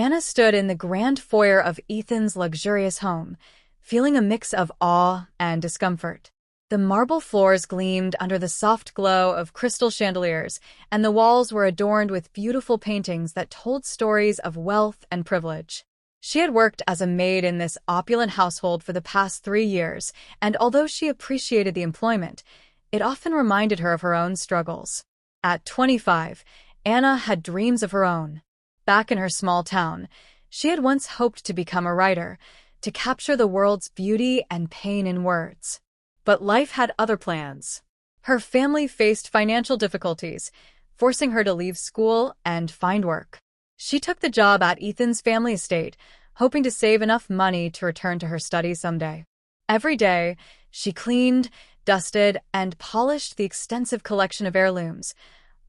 Anna stood in the grand foyer of Ethan's luxurious home, feeling a mix of awe and discomfort. The marble floors gleamed under the soft glow of crystal chandeliers, and the walls were adorned with beautiful paintings that told stories of wealth and privilege. She had worked as a maid in this opulent household for the past 3 years, and although she appreciated the employment, it often reminded her of her own struggles. At 25, Anna had dreams of her own. Back in her small town, she had once hoped to become a writer, to capture the world's beauty and pain in words. But life had other plans. Her family faced financial difficulties, forcing her to leave school and find work. She took the job at Ethan's family estate, hoping to save enough money to return to her studies someday. Every day, she cleaned, dusted, and polished the extensive collection of heirlooms,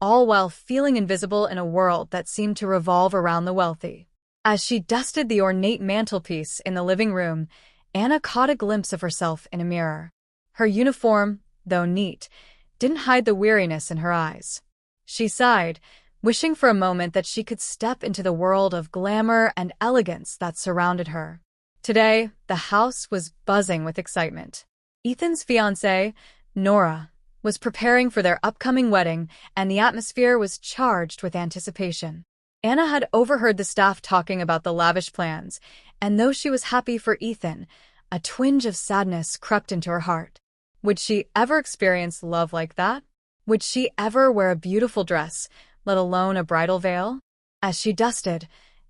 all while feeling invisible in a world that seemed to revolve around the wealthy. As she dusted the ornate mantelpiece in the living room, Anna caught a glimpse of herself in a mirror. Her uniform, though neat, didn't hide the weariness in her eyes. She sighed, wishing for a moment that she could step into the world of glamour and elegance that surrounded her. Today, the house was buzzing with excitement. Ethan's fiancée, Nora, was preparing for their upcoming wedding, and the atmosphere was charged with anticipation. Anna had overheard the staff talking about the lavish plans, and though she was happy for Ethan, a twinge of sadness crept into her heart. Would she ever experience love like that? Would she ever wear a beautiful dress, let alone a bridal veil? As she dusted,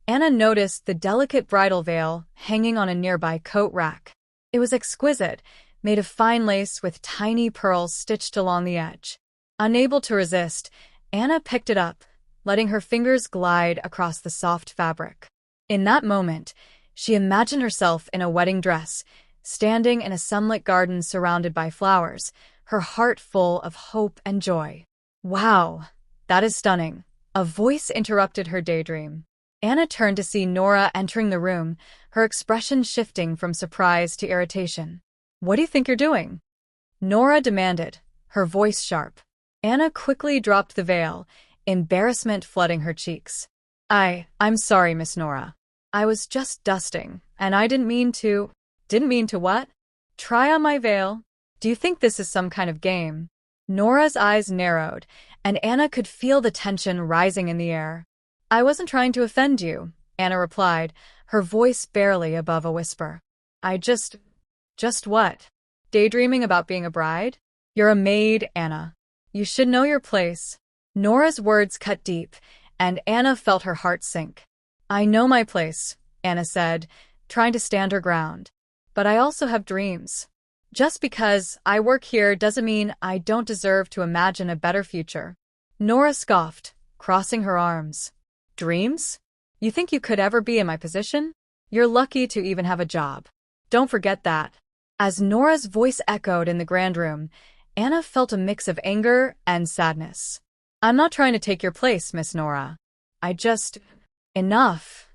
Anna noticed the delicate bridal veil hanging on a nearby coat rack. It was exquisite, made of fine lace with tiny pearls stitched along the edge. Unable to resist, Anna picked it up, letting her fingers glide across the soft fabric. In that moment, she imagined herself in a wedding dress, standing in a sunlit garden surrounded by flowers, her heart full of hope and joy. "Wow, that is stunning," a voice interrupted her daydream. Anna turned to see Nora entering the room, her expression shifting from surprise to irritation. "What do you think you're doing?" Nora demanded, her voice sharp. Anna quickly dropped the veil, embarrassment flooding her cheeks. I'm sorry, Miss Nora. I was just dusting, and I didn't mean to... Didn't mean to what? Try on my veil. Do you think this is some kind of game?" Nora's eyes narrowed, and Anna could feel the tension rising in the air. "I wasn't trying to offend you," Anna replied, her voice barely above a whisper. Just what? Daydreaming about being a bride? You're a maid, Anna. You should know your place." Nora's words cut deep, and Anna felt her heart sink. "I know my place," Anna said, trying to stand her ground. "But I also have dreams. Just because I work here doesn't mean I don't deserve to imagine a better future." Nora scoffed, crossing her arms. "Dreams? You think you could ever be in my position? You're lucky to even have a job. Don't forget that." As Nora's voice echoed in the grand room, Anna felt a mix of anger and sadness. "I'm not trying to take your place, Miss Nora. Enough."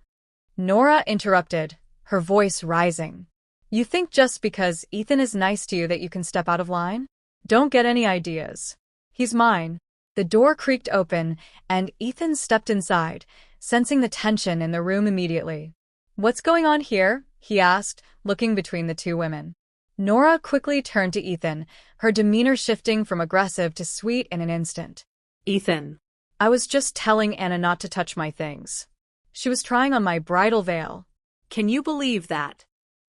Nora interrupted, her voice rising. "You think just because Ethan is nice to you that you can step out of line? Don't get any ideas. He's mine." The door creaked open, and Ethan stepped inside, sensing the tension in the room immediately. "What's going on here?" he asked, looking between the two women. Nora quickly turned to Ethan, her demeanor shifting from aggressive to sweet in an instant. "Ethan, I was just telling Anna not to touch my things. She was trying on my bridal veil. Can you believe that?"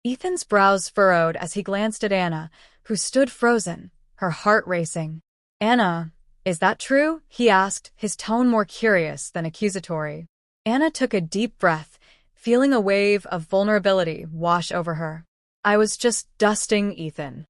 Ethan's brows furrowed as he glanced at Anna, who stood frozen, her heart racing. "Anna, is that true?" he asked, his tone more curious than accusatory. Anna took a deep breath, feeling a wave of vulnerability wash over her. "I was just dusting, Ethan."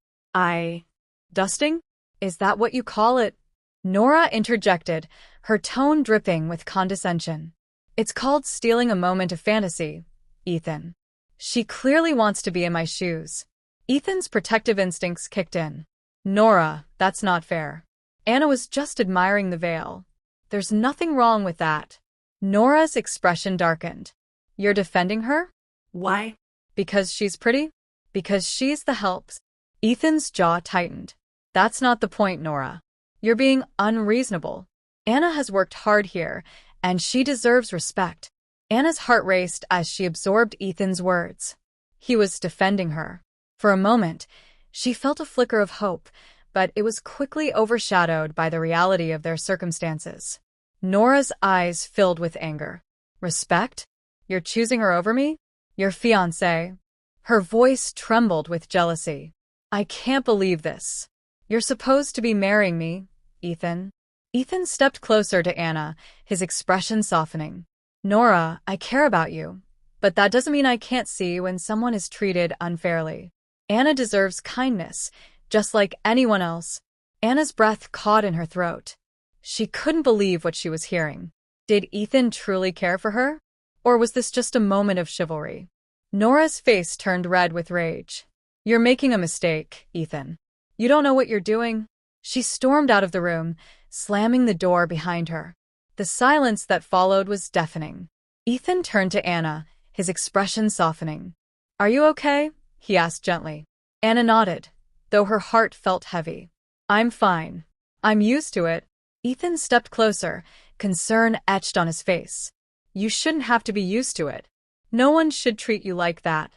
Dusting? Is that what you call it?" Nora interjected, her tone dripping with condescension. "It's called stealing a moment of fantasy, Ethan. She clearly wants to be in my shoes." Ethan's protective instincts kicked in. "Nora, that's not fair. Anna was just admiring the veil. There's nothing wrong with that." Nora's expression darkened. "You're defending her? Why? Because she's pretty? Because she's the helps?" Ethan's jaw tightened. "That's not the point, Nora. You're being unreasonable. Anna has worked hard here, and she deserves respect." Anna's heart raced as she absorbed Ethan's words. He was defending her. For a moment, she felt a flicker of hope, but it was quickly overshadowed by the reality of their circumstances. Nora's eyes filled with anger. Respect? You're choosing her over me? Your fiancé? Her voice trembled with jealousy. I can't believe this. You're supposed to be marrying me, Ethan. Ethan stepped closer to Anna, his expression softening. Nora, I care about you, but that doesn't mean I can't see when someone is treated unfairly. Anna deserves kindness, just like anyone else. Anna's breath caught in her throat. She couldn't believe what she was hearing. Did Ethan truly care for her? Or was this just a moment of chivalry? Nora's face turned red with rage. You're making a mistake, Ethan. You don't know what you're doing. She stormed out of the room, slamming the door behind her. The silence that followed was deafening. Ethan turned to Anna, his expression softening. Are you okay? He asked gently. Anna nodded, though her heart felt heavy. I'm fine. I'm used to it. Ethan stepped closer, concern etched on his face. You shouldn't have to be used to it. No one should treat you like that.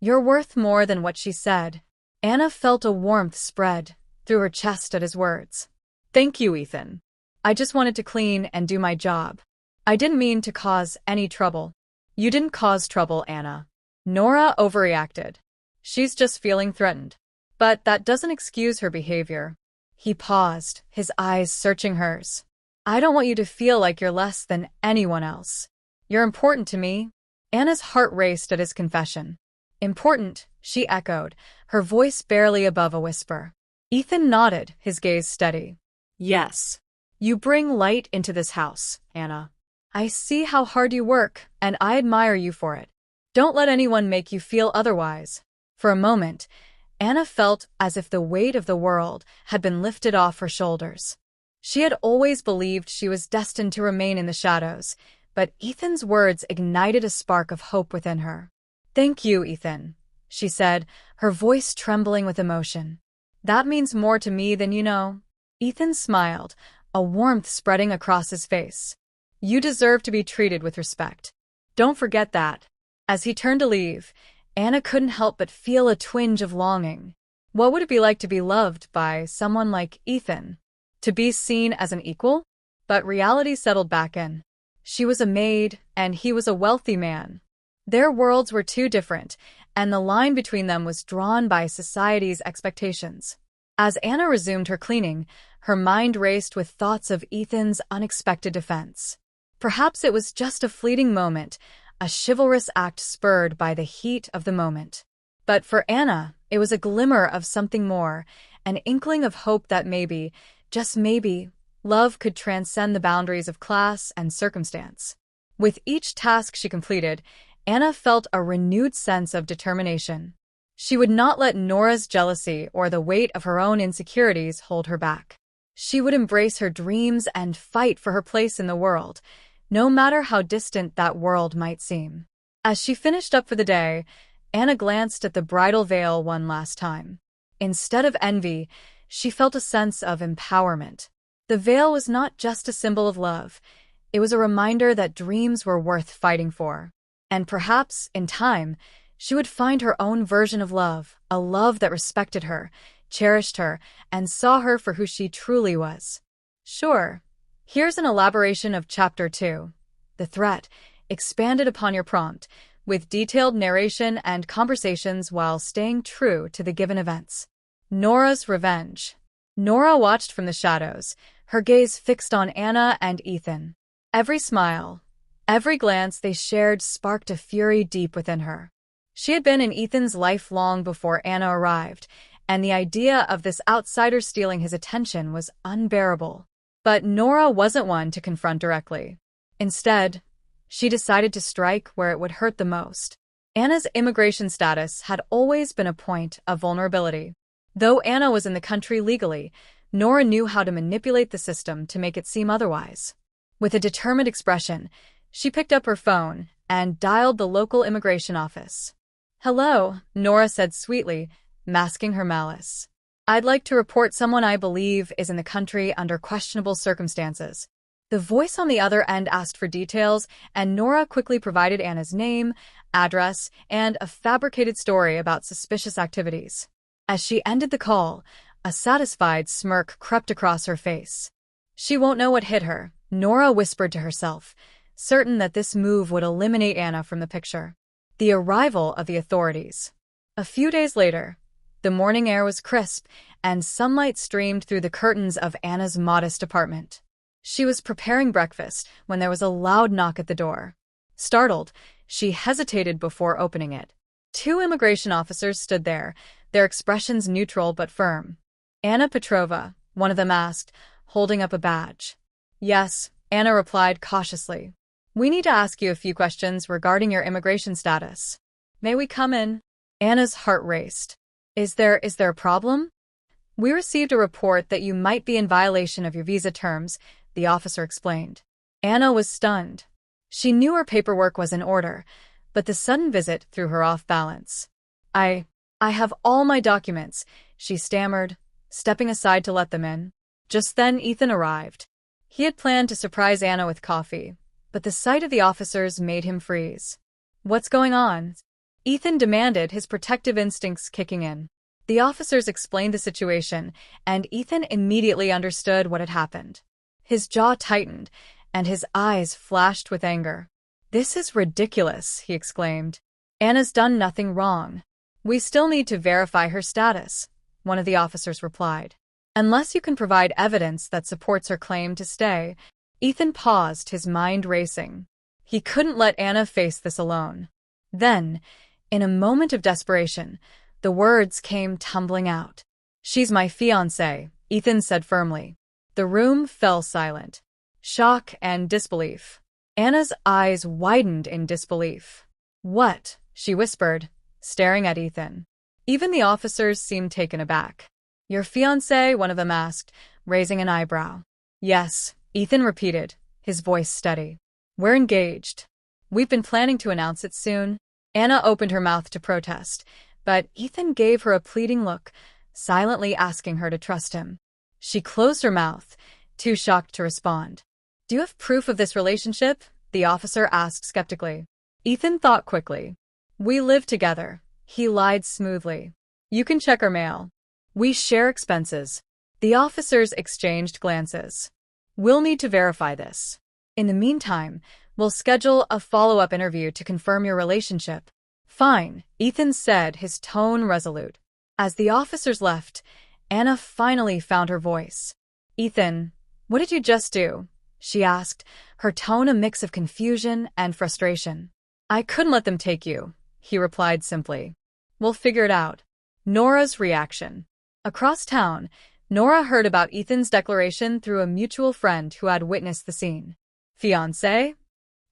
You're worth more than what she said. Anna felt a warmth spread through her chest at his words. Thank you, Ethan. I just wanted to clean and do my job. I didn't mean to cause any trouble. You didn't cause trouble, Anna. Nora overreacted. She's just feeling threatened. But that doesn't excuse her behavior. He paused, his eyes searching hers. I don't want you to feel like you're less than anyone else. You're important to me. Anna's heart raced at his confession. Important, she echoed, her voice barely above a whisper. Ethan nodded, his gaze steady. Yes. You bring light into this house, Anna. I see how hard you work, and I admire you for it. Don't let anyone make you feel otherwise. For a moment, Anna felt as if the weight of the world had been lifted off her shoulders. She had always believed she was destined to remain in the shadows, but Ethan's words ignited a spark of hope within her. Thank you, Ethan, she said, her voice trembling with emotion. That means more to me than you know. Ethan smiled, a warmth spreading across his face. You deserve to be treated with respect. Don't forget that. As he turned to leave, Anna couldn't help but feel a twinge of longing. What would it be like to be loved by someone like Ethan? To be seen as an equal? But reality settled back in. She was a maid, and he was a wealthy man. Their worlds were too different, and the line between them was drawn by society's expectations. As Anna resumed her cleaning, her mind raced with thoughts of Ethan's unexpected defense. Perhaps it was just a fleeting moment, a chivalrous act spurred by the heat of the moment. But for Anna, it was a glimmer of something more, an inkling of hope that maybe, just maybe, love could transcend the boundaries of class and circumstance. With each task she completed, Anna felt a renewed sense of determination. She would not let Nora's jealousy or the weight of her own insecurities hold her back. She would embrace her dreams and fight for her place in the world, no matter how distant that world might seem. As she finished up for the day, Anna glanced at the bridal veil one last time. Instead of envy, she felt a sense of empowerment. The veil was not just a symbol of love. It was a reminder that dreams were worth fighting for. And perhaps, in time, she would find her own version of love, a love that respected her, cherished her, and saw her for who she truly was. Sure. Here's an elaboration of Chapter 2. The Threat, expanded upon your prompt, with detailed narration and conversations while staying true to the given events. Nora's revenge. Nora watched from the shadows, her gaze fixed on Anna and Ethan. Every smile, every glance they shared sparked a fury deep within her. She had been in Ethan's life long before Anna arrived, and the idea of this outsider stealing his attention was unbearable. But Nora wasn't one to confront directly. Instead, she decided to strike where it would hurt the most. Anna's immigration status had always been a point of vulnerability. Though Anna was in the country legally, Nora knew how to manipulate the system to make it seem otherwise. With a determined expression, she picked up her phone and dialed the local immigration office. Hello, Nora said sweetly, masking her malice. I'd like to report someone I believe is in the country under questionable circumstances. The voice on the other end asked for details, and Nora quickly provided Anna's name, address, and a fabricated story about suspicious activities. As she ended the call, a satisfied smirk crept across her face. She won't know what hit her, Nora whispered to herself, certain that this move would eliminate Anna from the picture. The arrival of the authorities. A few days later, the morning air was crisp, and sunlight streamed through the curtains of Anna's modest apartment. She was preparing breakfast when there was a loud knock at the door. Startled, she hesitated before opening it. Two immigration officers stood there, their expressions neutral but firm. Anna Petrova, one of them asked, holding up a badge. Yes, Anna replied cautiously. We need to ask you a few questions regarding your immigration status. May we come in? Anna's heart raced. Is there a problem? We received a report that you might be in violation of your visa terms, the officer explained. Anna was stunned. She knew her paperwork was in order, but the sudden visit threw her off balance. I have all my documents, she stammered, stepping aside to let them in. Just then Ethan arrived. He had planned to surprise Anna with coffee, but the sight of the officers made him freeze. What's going on? Ethan demanded, his protective instincts kicking in. The officers explained the situation, and Ethan immediately understood what had happened. His jaw tightened, and his eyes flashed with anger. This is ridiculous, he exclaimed. Anna's done nothing wrong. We still need to verify her status, one of the officers replied. Unless you can provide evidence that supports her claim to stay. Ethan paused, his mind racing. He couldn't let Anna face this alone. Then, in a moment of desperation, the words came tumbling out. She's my fiancée, Ethan said firmly. The room fell silent. Shock and disbelief. Anna's eyes widened in disbelief. What? She whispered, staring at Ethan. Even the officers seemed taken aback. Your fiancé? One of them asked, raising an eyebrow. Yes, Ethan repeated, his voice steady. We're engaged. We've been planning to announce it soon. Anna opened her mouth to protest, but Ethan gave her a pleading look, silently asking her to trust him. She closed her mouth, too shocked to respond. Do you have proof of this relationship? The officer asked skeptically. Ethan thought quickly. We live together, he lied smoothly. You can check our mail. We share expenses. The officers exchanged glances. We'll need to verify this. In the meantime, we'll schedule a follow-up interview to confirm your relationship. Fine, Ethan said, his tone resolute. As the officers left, Anna finally found her voice. Ethan, what did you just do? She asked, her tone a mix of confusion and frustration. I couldn't let them take you, he replied simply. We'll figure it out. Nora's reaction. Across town, Nora heard about Ethan's declaration through a mutual friend who had witnessed the scene. Fiancé?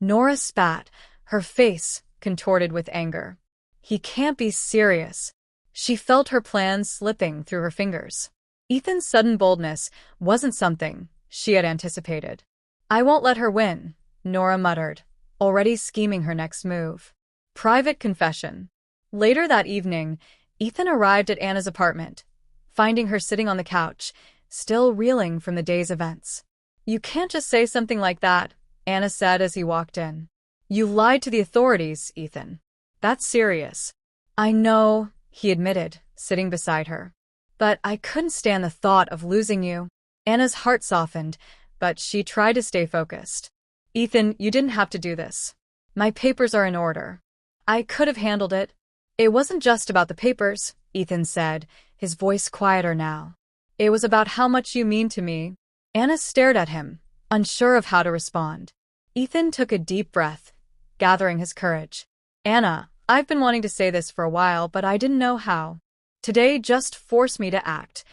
Nora spat, her face contorted with anger. He can't be serious. She felt her plans slipping through her fingers. Ethan's sudden boldness wasn't something she had anticipated. I won't let her win, Nora muttered, already scheming her next move. Private confession. Later that evening, Ethan arrived at Anna's apartment, finding her sitting on the couch, still reeling from the day's events. You can't just say something like that, Anna said as he walked in. You lied to the authorities, Ethan. That's serious. I know, he admitted, sitting beside her. But I couldn't stand the thought of losing you. Anna's heart softened, but she tried to stay focused. Ethan, you didn't have to do this. My papers are in order. I could have handled it. It wasn't just about the papers, Ethan said, his voice quieter now. It was about how much you mean to me. Anna stared at him, unsure of how to respond. Ethan took a deep breath, gathering his courage. Anna, I've been wanting to say this for a while, but I didn't know how. Today just forced me to act.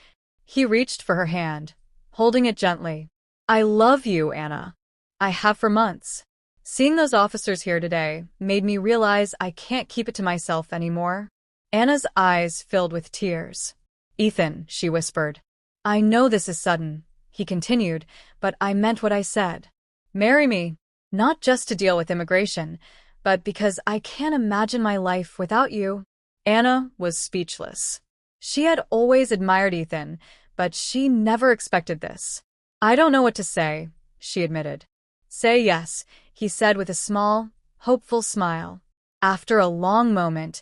He reached for her hand, holding it gently. I love you, Anna. I have for months. Seeing those officers here today made me realize I can't keep it to myself anymore. Anna's eyes filled with tears. Ethan, she whispered. I know this is sudden, he continued, but I meant what I said. Marry me, not just to deal with immigration, but because I can't imagine my life without you. Anna was speechless. She had always admired Ethan, but she never expected this. I don't know what to say, she admitted. Say yes, he said with a small, hopeful smile. After a long moment,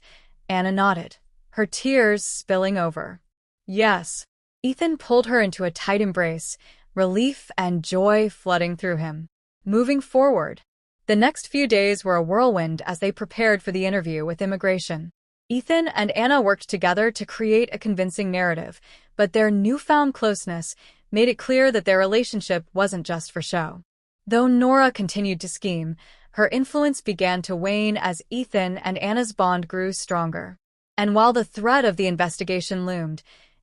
Anna nodded, her tears spilling over. Yes. Ethan pulled her into a tight embrace, relief and joy flooding through him. Moving forward, the next few days were a whirlwind as they prepared for the interview with immigration. Ethan and Anna worked together to create a convincing narrative, but their newfound closeness made it clear that their relationship wasn't just for show. Though Nora continued to scheme, her influence began to wane as Ethan and Anna's bond grew stronger. And while the threat of the investigation loomed,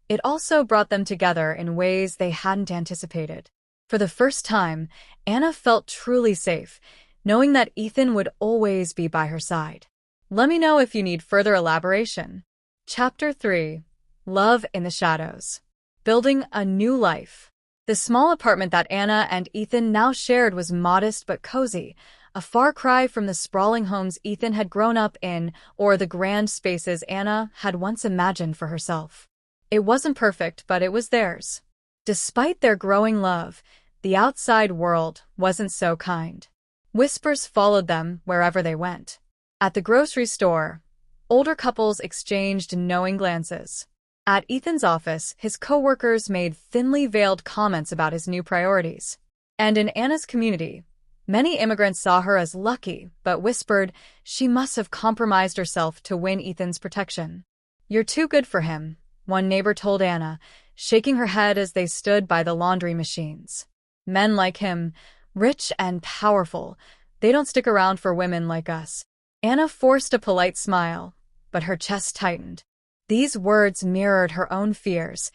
it also brought them together in ways they hadn't anticipated. For the first time, Anna felt truly safe, knowing that Ethan would always be by her side. Let me know if you need further elaboration. Chapter 3. Love in the Shadows. Building a new life. The small apartment that Anna and Ethan now shared was modest but cozy, a far cry from the sprawling homes Ethan had grown up in or the grand spaces Anna had once imagined for herself. It wasn't perfect, but it was theirs. Despite their growing love, the outside world wasn't so kind. Whispers followed them wherever they went. At the grocery store, older couples exchanged knowing glances. At Ethan's office, his coworkers made thinly veiled comments about his new priorities. And in Anna's community, many immigrants saw her as lucky, but whispered she must have compromised herself to win Ethan's protection. You're too good for him, one neighbor told Anna, shaking her head as they stood by the laundry machines. Men like him, rich and powerful, they don't stick around for women like us. Anna forced a polite smile, but her chest tightened. These words mirrored her own fears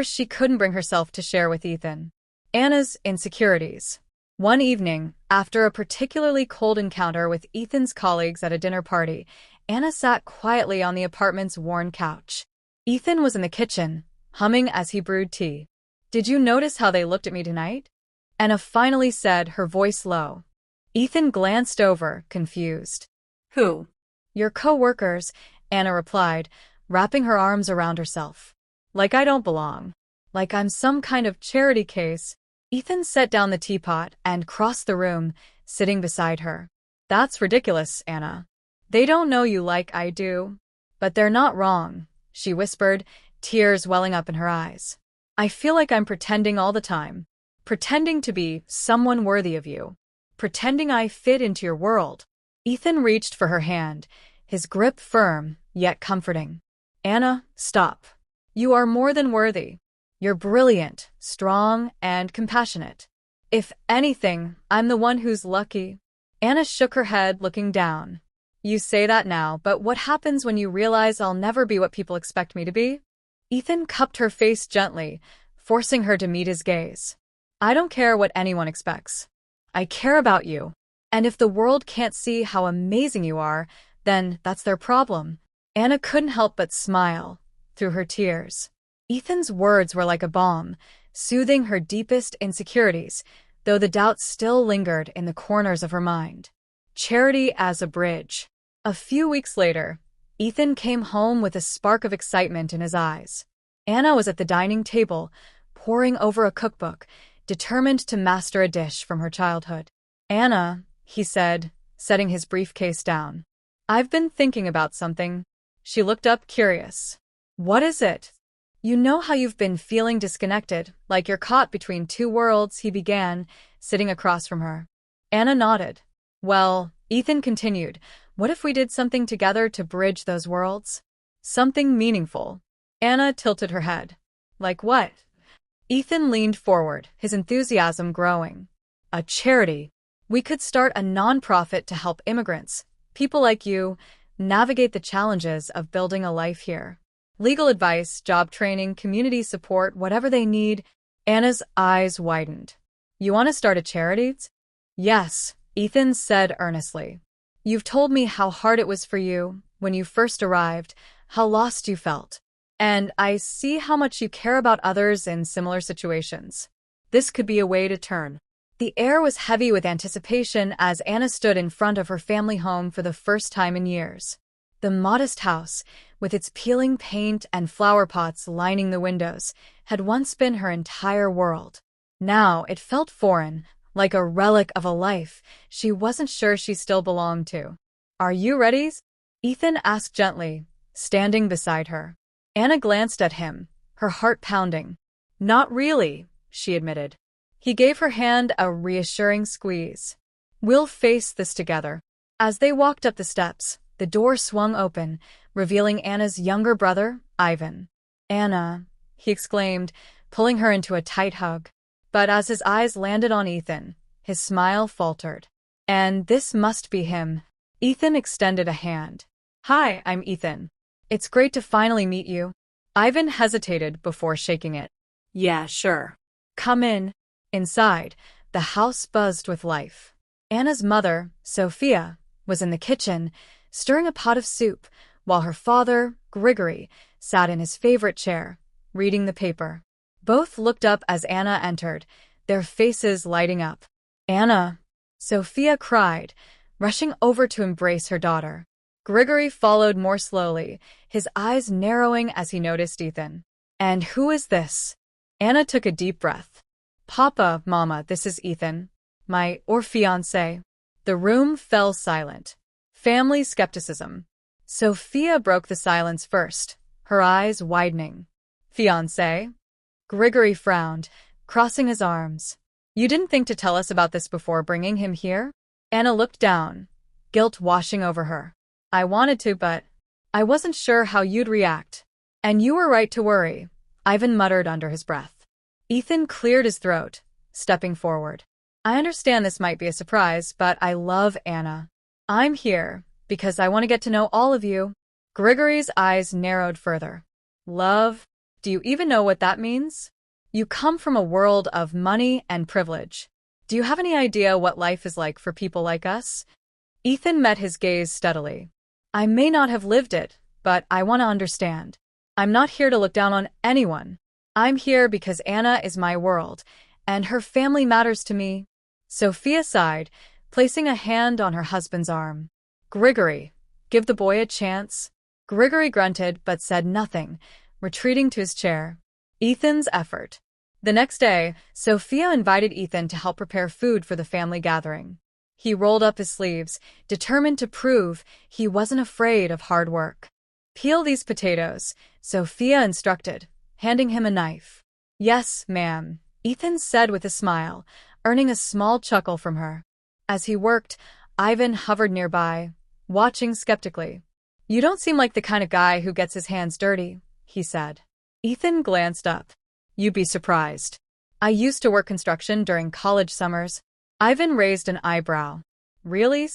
she couldn't bring herself to share with Ethan. Anna's insecurities. One evening, after a particularly cold encounter with Ethan's colleagues at a dinner party, Anna sat quietly on the apartment's worn couch. Ethan was in the kitchen, humming as he brewed tea. Did you notice how they looked at me tonight? Anna finally said, her voice low. Ethan glanced over, confused. Who? Your co-workers, Anna replied, wrapping her arms around herself. Like I don't belong. Like I'm some kind of charity case. Ethan set down the teapot and crossed the room, sitting beside her. That's ridiculous, Anna. They don't know you like I do. But they're not wrong, she whispered, tears welling up in her eyes. I feel like I'm pretending all the time. Pretending to be someone worthy of you. Pretending I fit into your world. Ethan reached for her hand, his grip firm, yet comforting. Anna, stop. You are more than worthy. You're brilliant, strong, and compassionate. If anything, I'm the one who's lucky. Anna shook her head, looking down. You say that now, but what happens when you realize I'll never be what people expect me to be? Ethan cupped her face gently, forcing her to meet his gaze. I don't care what anyone expects. I care about you. And if the world can't see how amazing you are, then that's their problem. Anna couldn't help but smile, through her tears. Ethan's words were like a balm, soothing her deepest insecurities, though the doubt still lingered in the corners of her mind. Charity as a bridge. A few weeks later, Ethan came home with a spark of excitement in his eyes. Anna was at the dining table, poring over a cookbook, determined to master a dish from her childhood. Anna, he said, setting his briefcase down. I've been thinking about something. She looked up, curious. What is it? You know how you've been feeling disconnected, like you're caught between two worlds, he began, sitting across from her. Anna nodded. Well, Ethan continued, what if we did something together to bridge those worlds? Something meaningful. Anna tilted her head. Like what? Ethan leaned forward, his enthusiasm growing. A charity. We could start a nonprofit to help immigrants, people like you, navigate the challenges of building a life here. Legal advice, job training, community support, whatever they need. Anna's eyes widened. You want to start a charity? Yes, Ethan said earnestly. You've told me how hard it was for you when you first arrived, how lost you felt. And I see how much you care about others in similar situations. This could be a way to turn. The air was heavy with anticipation as Anna stood in front of her family home for the first time in years. The modest house, with its peeling paint and flower pots lining the windows, had once been her entire world. Now it felt foreign, like a relic of a life she wasn't sure she still belonged to. "Are you ready?" Ethan asked gently, standing beside her. Anna glanced at him, her heart pounding. "Not really," she admitted. He gave her hand a reassuring squeeze. "We'll face this together." As they walked up the steps, the door swung open, revealing Anna's younger brother, Ivan. "Anna," he exclaimed, pulling her into a tight hug. But as his eyes landed on Ethan, his smile faltered. "And this must be him." Ethan extended a hand. "Hi, I'm Ethan. It's great to finally meet you." Ivan hesitated before shaking it. "Yeah, sure. Come in." Inside, the house buzzed with life. Anna's mother, Sophia, was in the kitchen, stirring a pot of soup, while her father, Grigory, sat in his favorite chair, reading the paper. Both looked up as Anna entered, their faces lighting up. "Anna!" Sophia cried, rushing over to embrace her daughter. Grigory followed more slowly, his eyes narrowing as he noticed Ethan. "And who is this?" Anna took a deep breath. "Papa, Mama, this is Ethan. My fiancé." The room fell silent. Family skepticism. Sophia broke the silence first, her eyes widening. "Fiancé?" Grigory frowned, crossing his arms. "You didn't think to tell us about this before bringing him here?" Anna looked down, guilt washing over her. "I wanted to, but I wasn't sure how you'd react." "And you were right to worry," Ivan muttered under his breath. Ethan cleared his throat, stepping forward. "I understand this might be a surprise, but I love Anna. I'm here because I want to get to know all of you." Grigory's eyes narrowed further. "Love? Do you even know what that means? You come from a world of money and privilege. Do you have any idea what life is like for people like us?" Ethan met his gaze steadily. "I may not have lived it, but I want to understand. I'm not here to look down on anyone. I'm here because Anna is my world, and her family matters to me." Sophia sighed, placing a hand on her husband's arm. "Grigory, give the boy a chance." Grigory grunted but said nothing, retreating to his chair. Ethan's effort. The next day, Sophia invited Ethan to help prepare food for the family gathering. He rolled up his sleeves, determined to prove he wasn't afraid of hard work. "Peel these potatoes," Sophia instructed, handing him a knife. "Yes, ma'am," Ethan said with a smile, earning a small chuckle from her. As he worked, Ivan hovered nearby, watching skeptically. "You don't seem like the kind of guy who gets his hands dirty," he said. Ethan glanced up. "You'd be surprised. I used to work construction during college summers." Ivan raised an eyebrow. "Really?"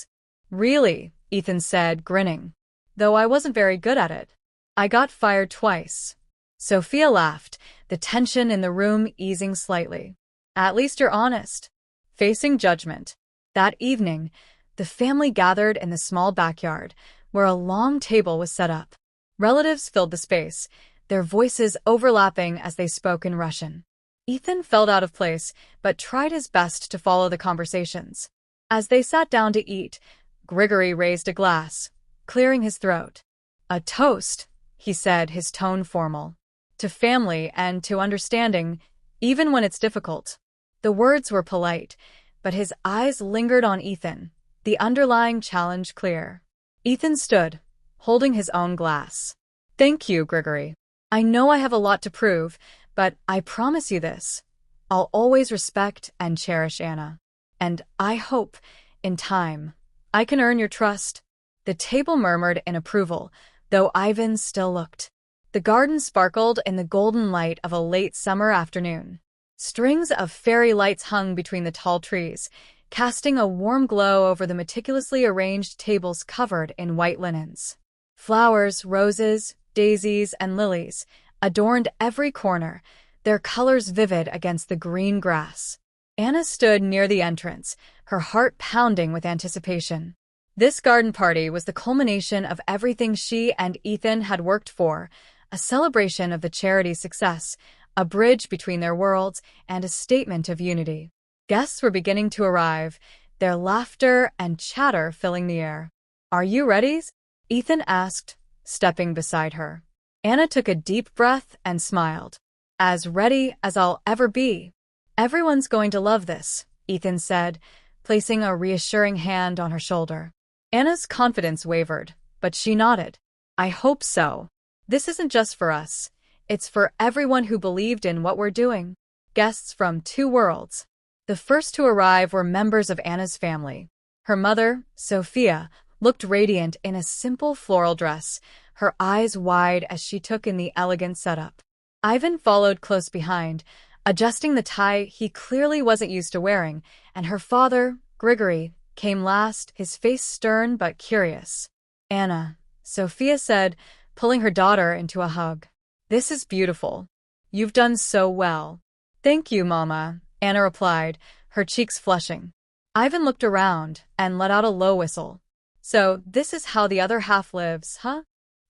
"Really," Ethan said, grinning. "Though I wasn't very good at it. I got fired twice." Sophia laughed, the tension in the room easing slightly. "At least you're honest." Facing judgment. That evening, the family gathered in the small backyard, where a long table was set up. Relatives filled the space, their voices overlapping as they spoke in Russian. Ethan felt out of place, but tried his best to follow the conversations. As they sat down to eat, Grigory raised a glass, clearing his throat. "A toast," he said, his tone formal. "To family and to understanding, even when it's difficult." The words were polite, but his eyes lingered on Ethan, the underlying challenge clear. Ethan stood, holding his own glass. "Thank you, Grigory. I know I have a lot to prove, but I promise you this. I'll always respect and cherish Anna. And I hope, in time, I can earn your trust." The table murmured in approval, though Ivan still looked. The garden sparkled in the golden light of a late summer afternoon. Strings of fairy lights hung between the tall trees, casting a warm glow over the meticulously arranged tables covered in white linens. Flowers, roses, daisies, and lilies adorned every corner, their colors vivid against the green grass. Anna stood near the entrance, her heart pounding with anticipation. This garden party was the culmination of everything she and Ethan had worked for, a celebration of the charity's success, a bridge between their worlds, and a statement of unity. Guests were beginning to arrive, their laughter and chatter filling the air. "Are you ready?" Ethan asked, stepping beside her. Anna took a deep breath and smiled. "As ready as I'll ever be. Everyone's going to love this," Ethan said, placing a reassuring hand on her shoulder. Anna's confidence wavered, but she nodded. I hope so. This isn't just for us. It's for everyone who believed in what we're doing. Guests from 2 worlds. The first to arrive were members of Anna's family. Her mother, Sophia, looked radiant in a simple floral dress, her eyes wide as she took in the elegant setup. Ivan followed close behind, adjusting the tie he clearly wasn't used to wearing, and her father, Grigory, came last, his face stern but curious. Anna, Sophia said, pulling her daughter into a hug. This is beautiful. You've done so well. Thank you, Mama, Anna replied, her cheeks flushing. Ivan looked around and let out a low whistle. So this is how the other half lives, huh?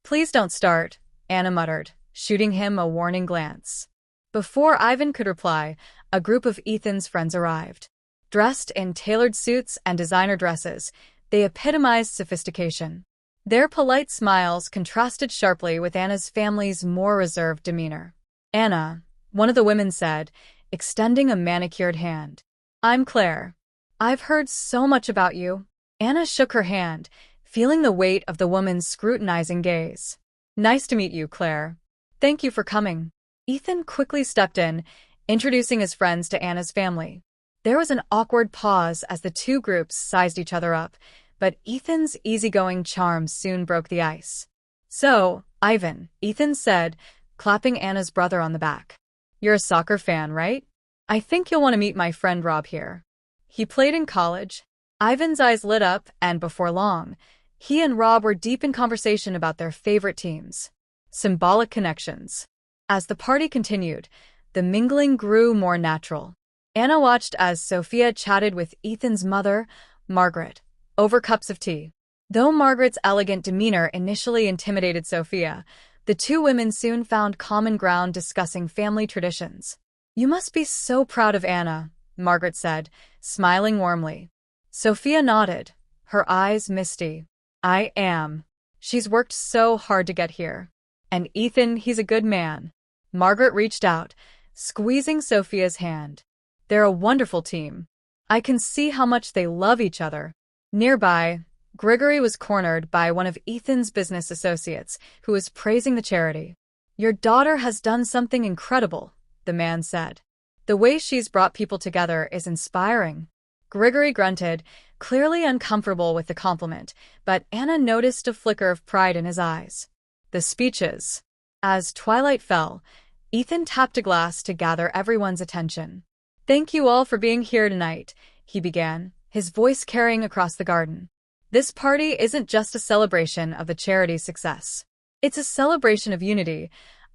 Please don't start, Anna muttered, shooting him a warning glance. Before Ivan could reply, a group of Ethan's friends arrived. Dressed in tailored suits and designer dresses, they epitomized sophistication. Their polite smiles contrasted sharply with Anna's family's more reserved demeanor. Anna, one of the women said, extending a manicured hand. I'm Claire. I've heard so much about you. Anna shook her hand, feeling the weight of the woman's scrutinizing gaze. Nice to meet you, Claire. Thank you for coming. Ethan quickly stepped in, introducing his friends to Anna's family. There was an awkward pause as the 2 groups sized each other up, but Ethan's easygoing charm soon broke the ice. So, Ivan, Ethan said, clapping Anna's brother on the back. You're a soccer fan, right? I think you'll want to meet my friend Rob here. He played in college. Ivan's eyes lit up, and before long, he and Rob were deep in conversation about their favorite teams. Symbolic connections. As the party continued, the mingling grew more natural. Anna watched as Sophia chatted with Ethan's mother, Margaret, over cups of tea. Though Margaret's elegant demeanor initially intimidated Sophia, the 2 women soon found common ground discussing family traditions. You must be so proud of Anna, Margaret said, smiling warmly. Sophia nodded, her eyes misty. I am. She's worked so hard to get here. And Ethan, he's a good man. Margaret reached out, squeezing Sophia's hand. They're a wonderful team. I can see how much they love each other. Nearby, Grigory was cornered by one of Ethan's business associates, who was praising the charity. Your daughter has done something incredible, the man said. The way she's brought people together is inspiring. Grigory grunted, clearly uncomfortable with the compliment, but Anna noticed a flicker of pride in his eyes. The speeches. As twilight fell, Ethan tapped a glass to gather everyone's attention. Thank you all for being here tonight, he began, his voice carrying across the garden. This party isn't just a celebration of the charity's success. It's a celebration of unity,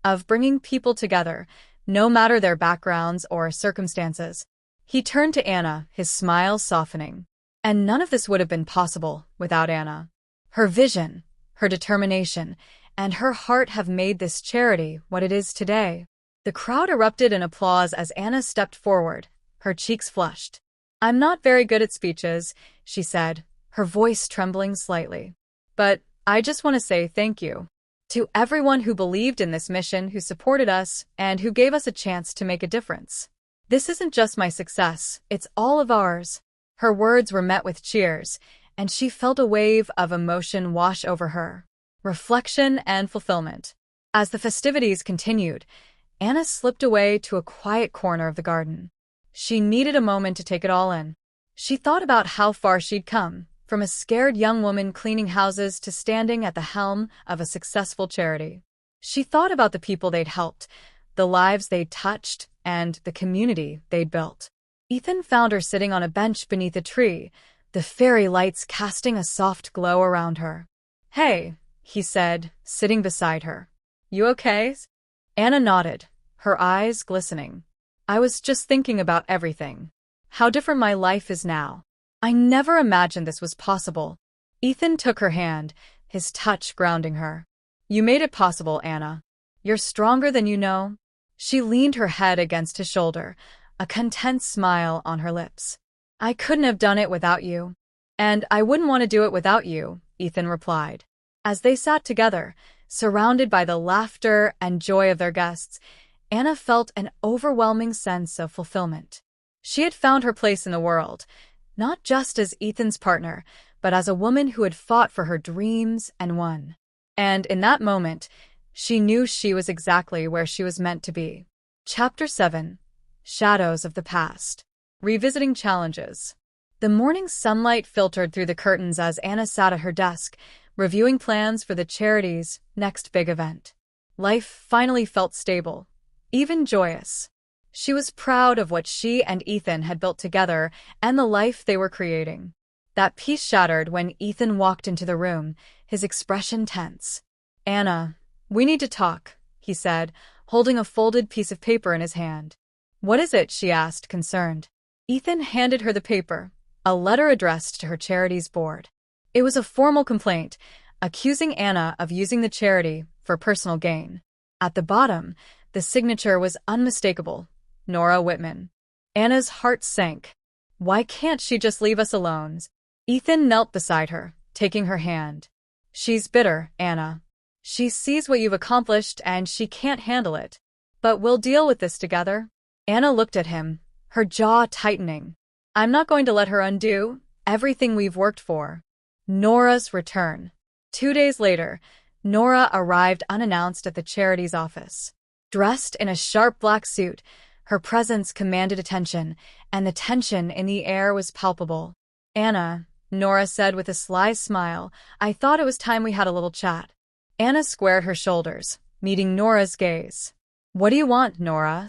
of bringing people together, no matter their backgrounds or circumstances. He turned to Anna, his smile softening. And none of this would have been possible without Anna. Her vision, her determination, and her heart have made this charity what it is today. The crowd erupted in applause as Anna stepped forward, her cheeks flushed. I'm not very good at speeches, she said, her voice trembling slightly. But I just want to say thank you to everyone who believed in this mission, who supported us, and who gave us a chance to make a difference. This isn't just my success, it's all of ours. Her words were met with cheers, and she felt a wave of emotion wash over her. Reflection and fulfillment. As the festivities continued, Anna slipped away to a quiet corner of the garden. She needed a moment to take it all in. She thought about how far she'd come, from a scared young woman cleaning houses to standing at the helm of a successful charity. She thought about the people they'd helped, the lives they'd touched, and the community they'd built. Ethan found her sitting on a bench beneath a tree, the fairy lights casting a soft glow around her. Hey, he said, sitting beside her. You okay? Anna nodded, her eyes glistening. I was just thinking about everything. How different my life is now. I never imagined this was possible. Ethan took her hand, his touch grounding her. You made it possible, Anna. You're stronger than you know. She leaned her head against his shoulder, a content smile on her lips. I couldn't have done it without you. And I wouldn't want to do it without you, Ethan replied. As they sat together, surrounded by the laughter and joy of their guests, Anna felt an overwhelming sense of fulfillment. She had found her place in the world, not just as Ethan's partner, but as a woman who had fought for her dreams and won. And in that moment, she knew she was exactly where she was meant to be. Chapter 7. Shadows of the Past. Revisiting Challenges. The morning sunlight filtered through the curtains as Anna sat at her desk, reviewing plans for the charity's next big event. Life finally felt stable, even joyous. She was proud of what she and Ethan had built together and the life they were creating. That peace shattered when Ethan walked into the room, his expression tense. "Anna, we need to talk," he said, holding a folded piece of paper in his hand. "What is it?" she asked, concerned. Ethan handed her the paper, a letter addressed to her charity's board. It was a formal complaint, accusing Anna of using the charity for personal gain. At the bottom, the signature was unmistakable: Nora Whitman. Anna's heart sank. Why can't she just leave us alone? Ethan knelt beside her, taking her hand. "She's bitter, Anna. She sees what you've accomplished and she can't handle it. But we'll deal with this together." Anna looked at him, her jaw tightening. "I'm not going to let her undo everything we've worked for." Nora's return. 2 days later, Nora arrived unannounced at the charity's office. Dressed in a sharp black suit, her presence commanded attention, and the tension in the air was palpable. "Anna," Nora said with a sly smile, "I thought it was time we had a little chat." Anna squared her shoulders, meeting Nora's gaze. "What do you want, Nora?"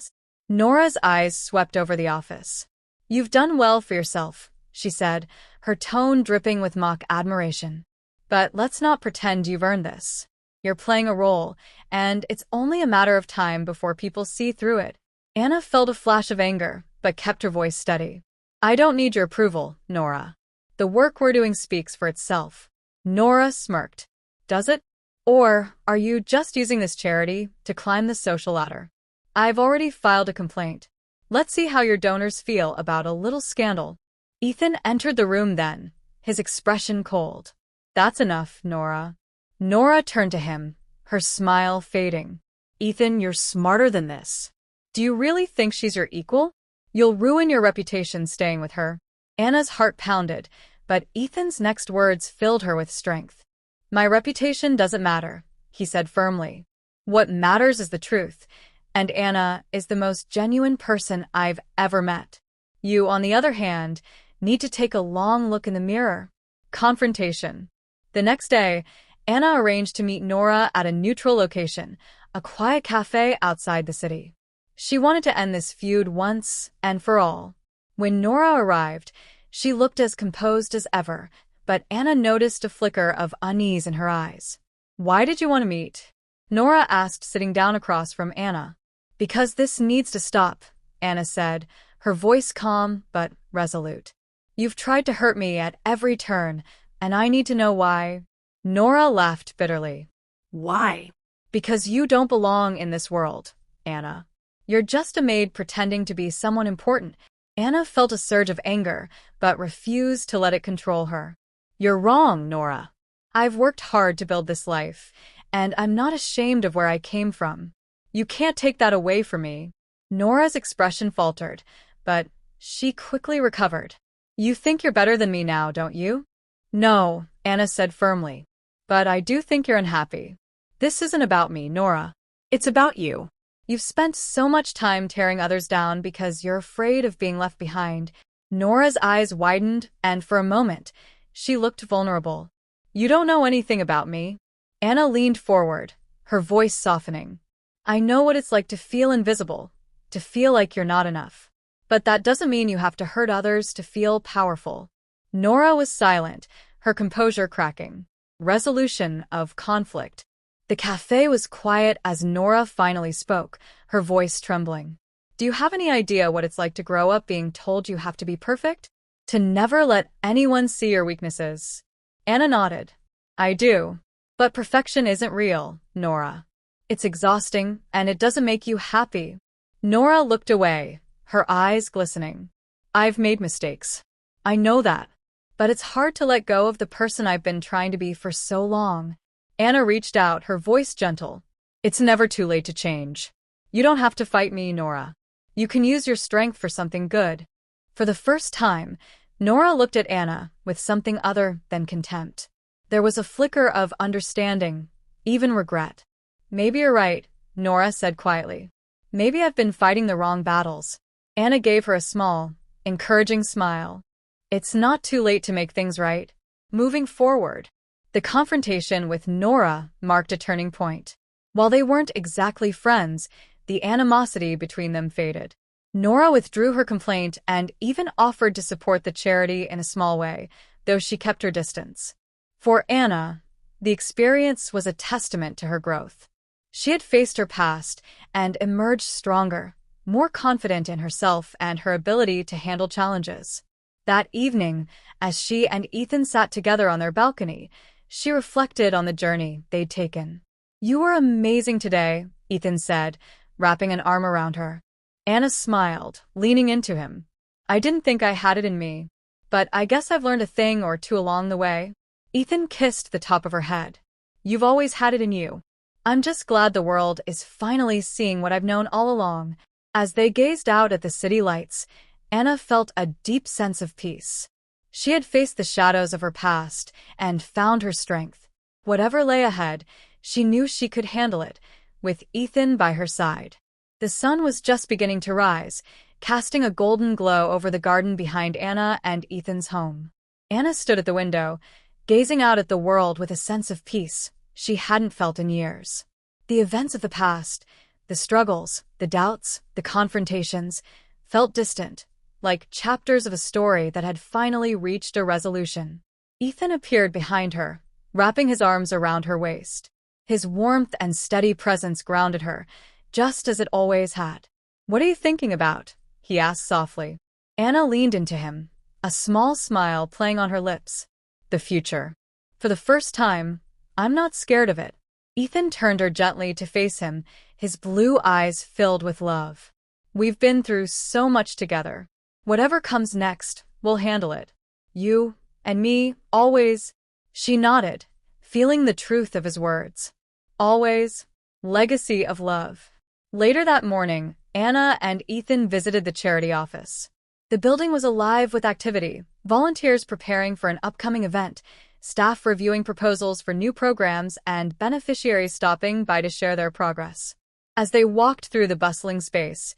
Nora's eyes swept over the office. "You've done well for yourself," she said, her tone dripping with mock admiration. "But let's not pretend you've earned this. You're playing a role, and it's only a matter of time before people see through it." Anna felt a flash of anger, but kept her voice steady. "I don't need your approval, Nora. The work we're doing speaks for itself." Nora smirked. "Does it? Or are you just using this charity to climb the social ladder? I've already filed a complaint. Let's see how your donors feel about a little scandal." Ethan entered the room then, his expression cold. "That's enough, Nora." Nora turned to him, her smile fading. "Ethan, you're smarter than this. Do you really think she's your equal? You'll ruin your reputation staying with her." Anna's heart pounded, but Ethan's next words filled her with strength. "My reputation doesn't matter," he said firmly. "What matters is the truth, and Anna is the most genuine person I've ever met. You, on the other hand, need to take a long look in the mirror." Confrontation. The next day, Anna arranged to meet Nora at a neutral location, a quiet cafe outside the city. She wanted to end this feud once and for all. When Nora arrived, she looked as composed as ever, but Anna noticed a flicker of unease in her eyes. "Why did you want to meet?" Nora asked, sitting down across from Anna. "Because this needs to stop," Anna said, her voice calm but resolute. "You've tried to hurt me at every turn, and I need to know why." Nora laughed bitterly. "Why?" "Because you don't belong in this world, Anna. You're just a maid pretending to be someone important." Anna felt a surge of anger, but refused to let it control her. "You're wrong, Nora. I've worked hard to build this life, and I'm not ashamed of where I came from. You can't take that away from me." Nora's expression faltered, but she quickly recovered. "You think you're better than me now, don't you?" "No," Anna said firmly. "But I do think you're unhappy. This isn't about me, Nora. It's about you. You've spent so much time tearing others down because you're afraid of being left behind." Nora's eyes widened, and for a moment, she looked vulnerable. "You don't know anything about me." Anna leaned forward, her voice softening. "I know what it's like to feel invisible, to feel like you're not enough. But that doesn't mean you have to hurt others to feel powerful." Nora was silent, her composure cracking. Resolution of conflict. The cafe was quiet as Nora finally spoke, her voice trembling. "Do you have any idea what it's like to grow up being told you have to be perfect? To never let anyone see your weaknesses?" Anna nodded. "I do. But perfection isn't real, Nora. It's exhausting, and it doesn't make you happy." Nora looked away, her eyes glistening. "I've made mistakes. I know that. But it's hard to let go of the person I've been trying to be for so long." Anna reached out, her voice gentle. "It's never too late to change. You don't have to fight me, Nora. You can use your strength for something good." For the first time, Nora looked at Anna with something other than contempt. There was a flicker of understanding, even regret. "Maybe you're right," Nora said quietly. "Maybe I've been fighting the wrong battles." Anna gave her a small, encouraging smile. "It's not too late to make things right." Moving forward, the confrontation with Nora marked a turning point. While they weren't exactly friends, the animosity between them faded. Nora withdrew her complaint and even offered to support the charity in a small way, though she kept her distance. For Anna, the experience was a testament to her growth. She had faced her past and emerged stronger, more confident in herself and her ability to handle challenges. That evening, as she and Ethan sat together on their balcony, she reflected on the journey they'd taken. "You were amazing today," Ethan said, wrapping an arm around her. Anna smiled, leaning into him. "I didn't think I had it in me, but I guess I've learned a thing or two along the way." Ethan kissed the top of her head. "You've always had it in you. I'm just glad the world is finally seeing what I've known all along." As they gazed out at the city lights, Anna felt a deep sense of peace. She had faced the shadows of her past and found her strength. Whatever lay ahead, she knew she could handle it, with Ethan by her side. The sun was just beginning to rise, casting a golden glow over the garden behind Anna and Ethan's home. Anna stood at the window, gazing out at the world with a sense of peace she hadn't felt in years. The events of the past, the struggles, the doubts, the confrontations, felt distant, like chapters of a story that had finally reached a resolution. Ethan appeared behind her, wrapping his arms around her waist. His warmth and steady presence grounded her, just as it always had. "What are you thinking about?" he asked softly. Anna leaned into him, a small smile playing on her lips. "The future. For the first time, I'm not scared of it." Ethan turned her gently to face him, his blue eyes filled with love. "We've been through so much together. Whatever comes next, we'll handle it. You and me, always." She nodded, feeling the truth of his words. Always. Legacy of love. Later that morning, Anna and Ethan visited the charity office. The building was alive with activity, volunteers preparing for an upcoming event, staff reviewing proposals for new programs, and beneficiaries stopping by to share their progress. As they walked through the bustling space,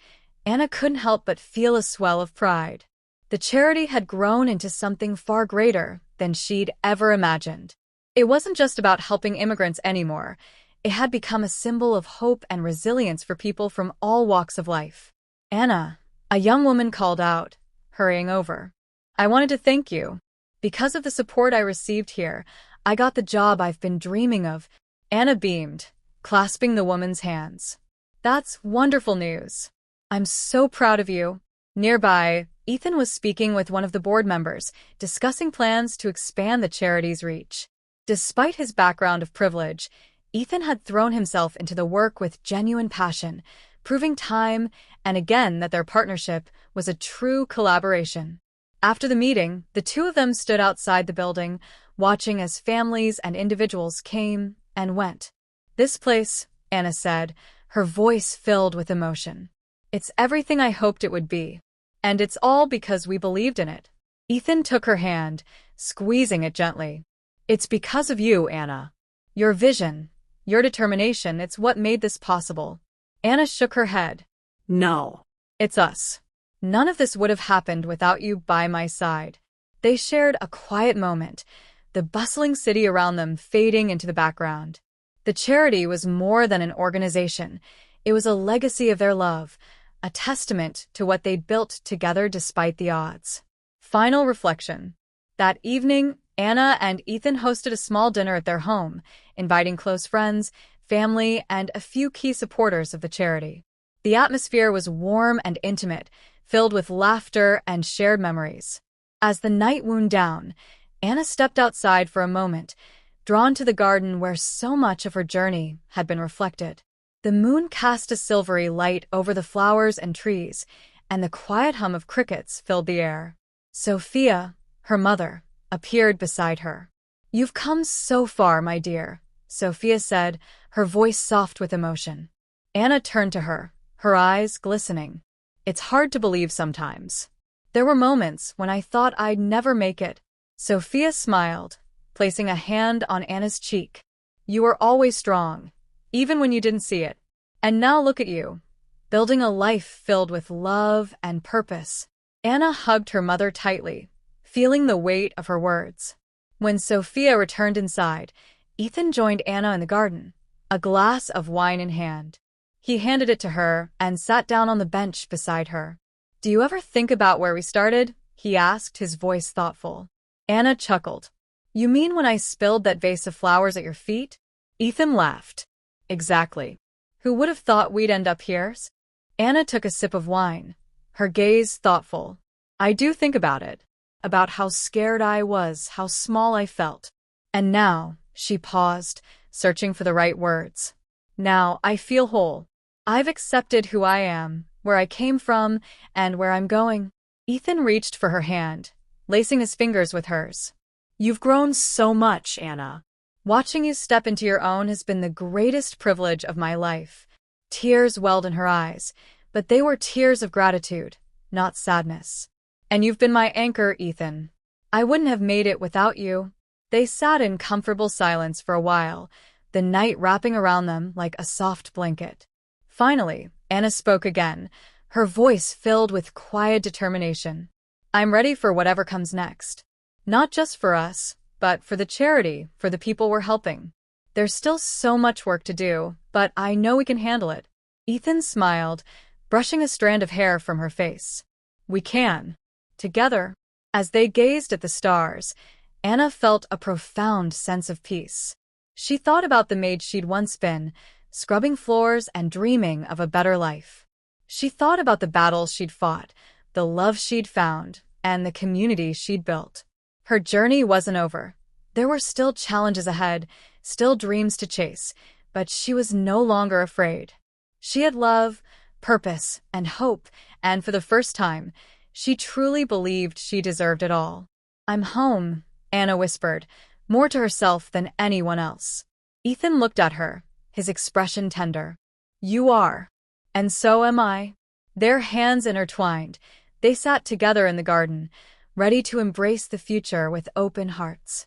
Anna couldn't help but feel a swell of pride. The charity had grown into something far greater than she'd ever imagined. It wasn't just about helping immigrants anymore. It had become a symbol of hope and resilience for people from all walks of life. "Anna," a young woman called out, hurrying over. "I wanted to thank you. Because of the support I received here, I got the job I've been dreaming of." Anna beamed, clasping the woman's hands. "That's wonderful news. I'm so proud of you." Nearby, Ethan was speaking with one of the board members, discussing plans to expand the charity's reach. Despite his background of privilege, Ethan had thrown himself into the work with genuine passion, proving time and again that their partnership was a true collaboration. After the meeting, the two of them stood outside the building, watching as families and individuals came and went. "This place," Anna said, her voice filled with emotion. "It's everything I hoped it would be. And it's all because we believed in it." Ethan took her hand, squeezing it gently. "It's because of you, Anna. Your vision, your determination, it's what made this possible." Anna shook her head. "No. "It's us. None of this would have happened without you by my side." They shared a quiet moment, the bustling city around them fading into the background. The charity was more than an organization. It was a legacy of their love, a testament to what they'd built together despite the odds. Final reflection. That evening, Anna and Ethan hosted a small dinner at their home, inviting close friends, family, and a few key supporters of the charity. The atmosphere was warm and intimate, filled with laughter and shared memories. As the night wound down, Anna stepped outside for a moment, drawn to the garden where so much of her journey had been reflected. The moon cast a silvery light over the flowers and trees, and the quiet hum of crickets filled the air. Sophia, her mother, appeared beside her. "You've come so far, my dear," Sophia said, her voice soft with emotion. Anna turned to her, her eyes glistening. "It's hard to believe sometimes. There were moments when I thought I'd never make it. Sophia smiled, placing a hand on Anna's cheek. You were always strong, even when you didn't see it. And now look at you, building a life filled with love and purpose. Anna hugged her mother tightly, feeling the weight of her words. When Sophia returned inside, Ethan joined Anna in the garden, a glass of wine in hand. He handed it to her and sat down on the bench beside her. Do you ever think about where we started? He asked, his voice thoughtful. Anna chuckled. You mean when I spilled that vase of flowers at your feet? Ethan laughed. Exactly. Who would have thought we'd end up here? Anna took a sip of wine, her gaze thoughtful. I do think about it, about how scared I was, how small I felt. And now, she paused, searching for the right words. Now I feel whole. I've accepted who I am, where I came from, and where I'm going. Ethan reached for her hand, lacing his fingers with hers. You've grown so much, Anna. Watching you step into your own has been the greatest privilege of my life. Tears welled in her eyes, but they were tears of gratitude, not sadness. And you've been my anchor, Ethan. I wouldn't have made it without you. They sat in comfortable silence for a while, the night wrapping around them like a soft blanket. Finally, Anna spoke again, her voice filled with quiet determination. I'm ready for whatever comes next. Not just for us, but for the charity, for the people we're helping. There's still so much work to do, but I know we can handle it. Ethan smiled, brushing a strand of hair from her face. We can. Together. As they gazed at the stars, Anna felt a profound sense of peace. She thought about the maid she'd once been, scrubbing floors and dreaming of a better life. She thought about the battles she'd fought, the love she'd found, and the community she'd built. Her journey wasn't over. There were still challenges ahead, still dreams to chase, but she was no longer afraid. She had love, purpose, and hope, and for the first time, she truly believed she deserved it all. I'm home, Anna whispered, more to herself than anyone else. Ethan looked at her, his expression tender. You are. And so am I. Their hands intertwined, they sat together in the garden, ready to embrace the future with open hearts.